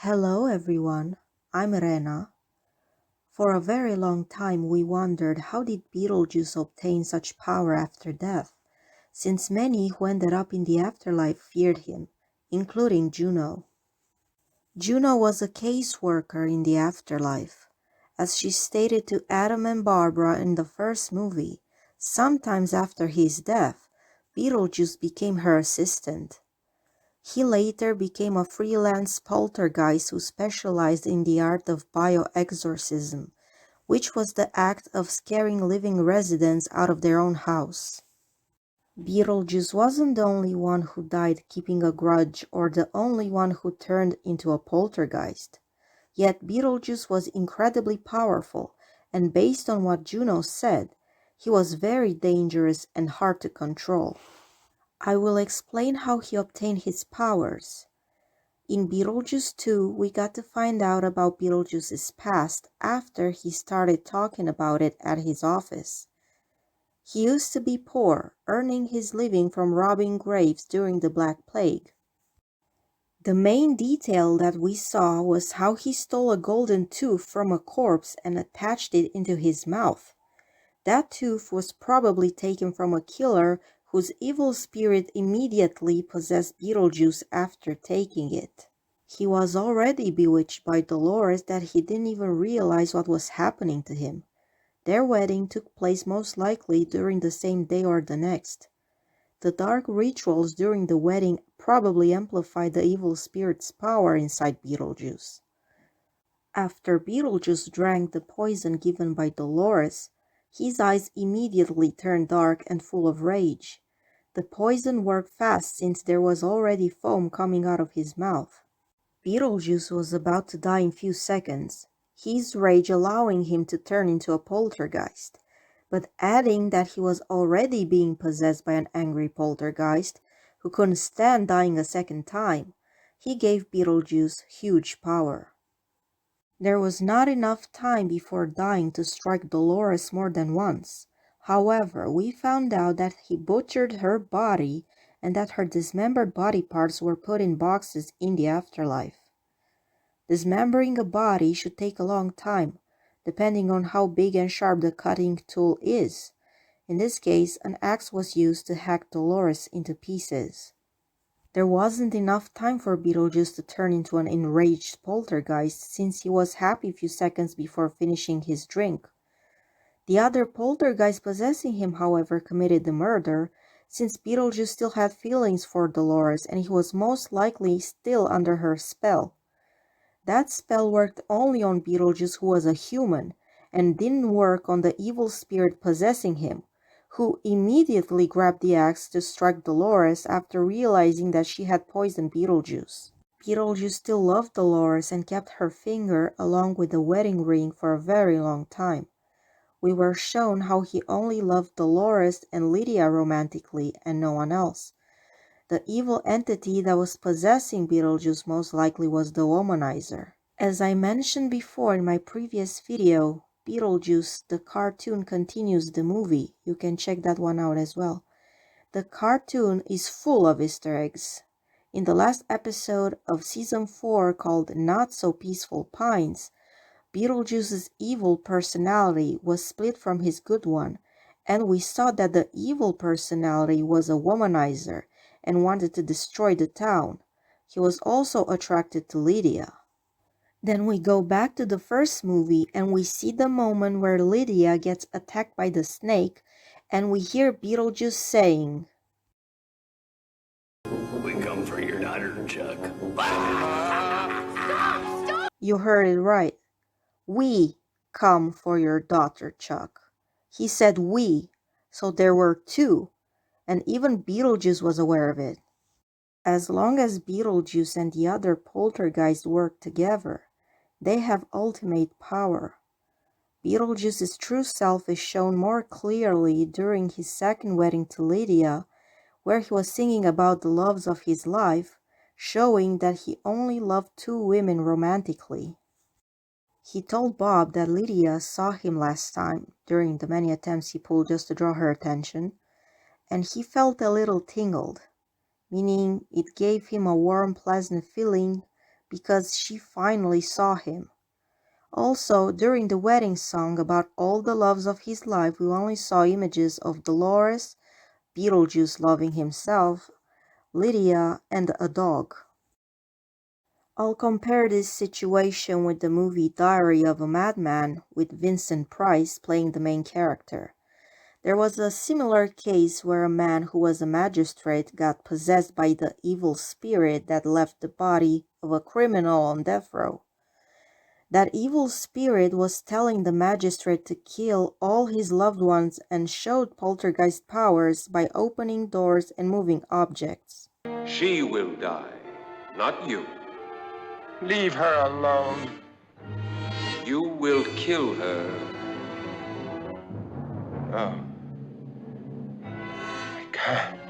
Hello everyone, I'm Rena. For a very long time we wondered how did Beetlejuice obtain such power after death, since many who ended up in the afterlife feared him, including Juno. Juno was a caseworker in the afterlife. As she stated to Adam and Barbara in the first movie, sometimes after his death, Beetlejuice became her assistant. He later became a freelance poltergeist who specialized in the art of bioexorcism, which was the act of scaring living residents out of their own house. Beetlejuice wasn't the only one who died keeping a grudge or the only one who turned into a poltergeist. Yet Beetlejuice was incredibly powerful, and based on what Juno said, he was very dangerous and hard to control. I will explain how he obtained his powers. In Beetlejuice 2, we got to find out about Beetlejuice's past after he started talking about it at his office. He used to be poor, earning his living from robbing graves during the Black Plague. The main detail that we saw was how he stole a golden tooth from a corpse and attached it into his mouth. That tooth was probably taken from a killer whose evil spirit immediately possessed Beetlejuice after taking it. He was already bewitched by Dolores that he didn't even realize what was happening to him. Their wedding took place most likely during the same day or the next. The dark rituals during the wedding probably amplified the evil spirit's power inside Beetlejuice. After Beetlejuice drank the poison given by Dolores, his eyes immediately turned dark and full of rage. The poison worked fast since there was already foam coming out of his mouth. Beetlejuice was about to die in few seconds, his rage allowing him to turn into a poltergeist, but adding that he was already being possessed by an angry poltergeist who couldn't stand dying a second time, he gave Beetlejuice huge power. There was not enough time before dying to strike Dolores more than once. However, we found out that he butchered her body and that her dismembered body parts were put in boxes in the afterlife. Dismembering a body should take a long time, depending on how big and sharp the cutting tool is. In this case, an axe was used to hack Dolores into pieces. There wasn't enough time for Beetlejuice to turn into an enraged poltergeist since he was happy a few seconds before finishing his drink. The other poltergeist possessing him, however, committed the murder since Beetlejuice still had feelings for Dolores and he was most likely still under her spell. That spell worked only on Beetlejuice, who was a human, and didn't work on the evil spirit possessing him, who immediately grabbed the axe to strike Dolores after realizing that she had poisoned Beetlejuice. Beetlejuice still loved Dolores and kept her finger along with the wedding ring for a very long time. We were shown how he only loved Dolores and Lydia romantically and no one else. The evil entity that was possessing Beetlejuice most likely was the womanizer. As I mentioned before in my previous video, Beetlejuice, the cartoon, continues the movie. You can check that one out as well. The cartoon is full of Easter eggs. In the last episode of Season 4 called Not So Peaceful Pines, Beetlejuice's evil personality was split from his good one, and we saw that the evil personality was a womanizer and wanted to destroy the town. He was also attracted to Lydia. Then we go back to the first movie and we see the moment where Lydia gets attacked by the snake and we hear Beetlejuice saying, "We come for your daughter, Chuck." Stop! You heard it right. We come for your daughter, Chuck. He said we, so there were two, and even Beetlejuice was aware of it. As long as Beetlejuice and the other poltergeists work together, they have ultimate power. Beetlejuice's true self is shown more clearly during his second wedding to Lydia, where he was singing about the loves of his life, showing that he only loved two women romantically. He told Bob that Lydia saw him last time during the many attempts he pulled just to draw her attention, and he felt a little tingled, meaning it gave him a warm, pleasant feeling, because she finally saw him. Also, during the wedding song about all the loves of his life, we only saw images of Dolores, Beetlejuice loving himself, Lydia, and a dog. I'll compare this situation with the movie Diary of a Madman with Vincent Price playing the main character. There was a similar case where a man who was a magistrate got possessed by the evil spirit that left the body of a criminal on death row. That evil spirit was telling the magistrate to kill all his loved ones and showed poltergeist powers by opening doors and moving objects. She will die, not you. Leave her alone. You will kill her. Oh. I can't.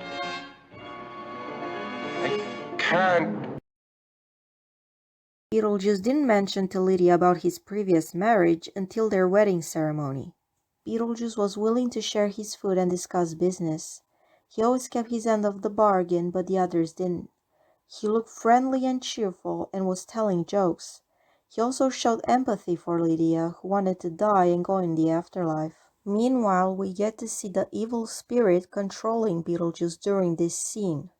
I can't. Beetlejuice didn't mention to Lydia about his previous marriage until their wedding ceremony. Beetlejuice was willing to share his food and discuss business. He always kept his end of the bargain, but the others didn't. He looked friendly and cheerful and was telling jokes. He also showed empathy for Lydia, who wanted to die and go in the afterlife. Meanwhile, we get to see the evil spirit controlling Beetlejuice during this scene.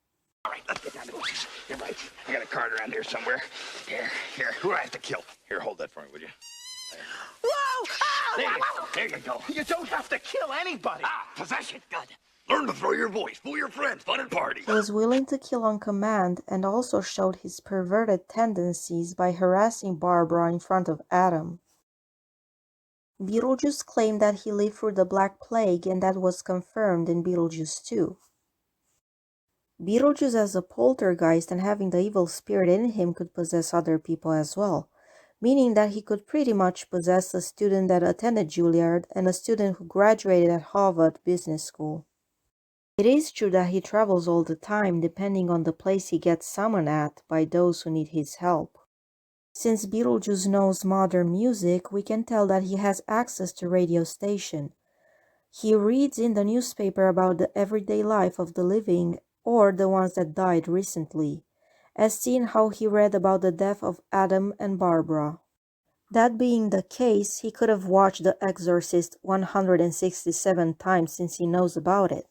All right, let's get down to business. You're right. I got a card around here somewhere. Here. Who do I have to kill? Here, hold that for me, would you? There. Whoa! Ah, there you go. You don't have to kill anybody. Possession. Good. Learn to throw your voice. Fool your friends. Fun and party. He was willing to kill on command and also showed his perverted tendencies by harassing Barbara in front of Adam. Beetlejuice claimed that he lived through the Black Plague, and that was confirmed in Beetlejuice 2. Beetlejuice as a poltergeist and having the evil spirit in him could possess other people as well, meaning that he could pretty much possess a student that attended Juilliard and a student who graduated at Harvard Business School. It is true that he travels all the time depending on the place he gets summoned at by those who need his help. Since Beetlejuice knows modern music, we can tell that he has access to radio station. He reads in the newspaper about the everyday life of the living or the ones that died recently, as seen how he read about the death of Adam and Barbara. That being the case, he could have watched The Exorcist 167 times since he knows about it.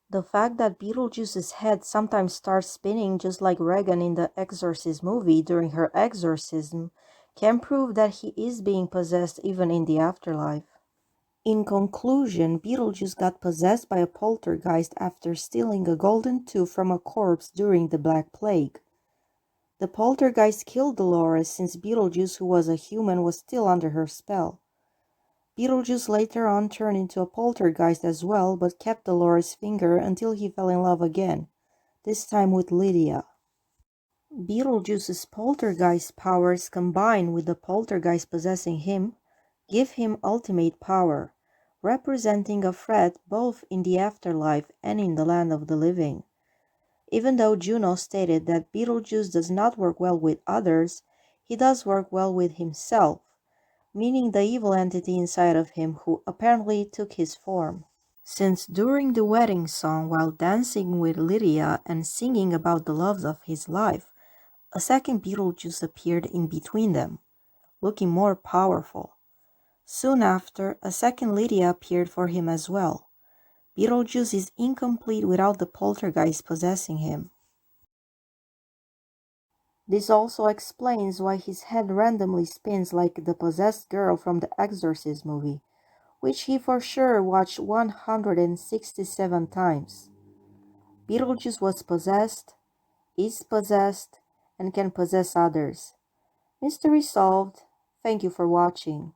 The fact that Beetlejuice's head sometimes starts spinning just like Regan in the Exorcist movie during her exorcism can prove that he is being possessed even in the afterlife. In conclusion, Beetlejuice got possessed by a poltergeist after stealing a golden tooth from a corpse during the Black Plague. The poltergeist killed Dolores since Beetlejuice, who was a human, was still under her spell. Beetlejuice later on turned into a poltergeist as well, but kept Dolores' finger until he fell in love again, this time with Lydia. Beetlejuice's poltergeist powers combined with the poltergeist possessing him give him ultimate power, representing a threat both in the afterlife and in the land of the living. Even though Juno stated that Beetlejuice does not work well with others, he does work well with himself, meaning the evil entity inside of him who apparently took his form. Since during the wedding song, while dancing with Lydia and singing about the loves of his life, a second Beetlejuice appeared in between them, looking more powerful. Soon after, a second Lydia appeared for him as well. Beetlejuice is incomplete without the poltergeist possessing him. This also explains why his head randomly spins like the possessed girl from the Exorcist movie, which he for sure watched 167 times. Beetlejuice was possessed, is possessed, and can possess others. Mystery solved. Thank you for watching.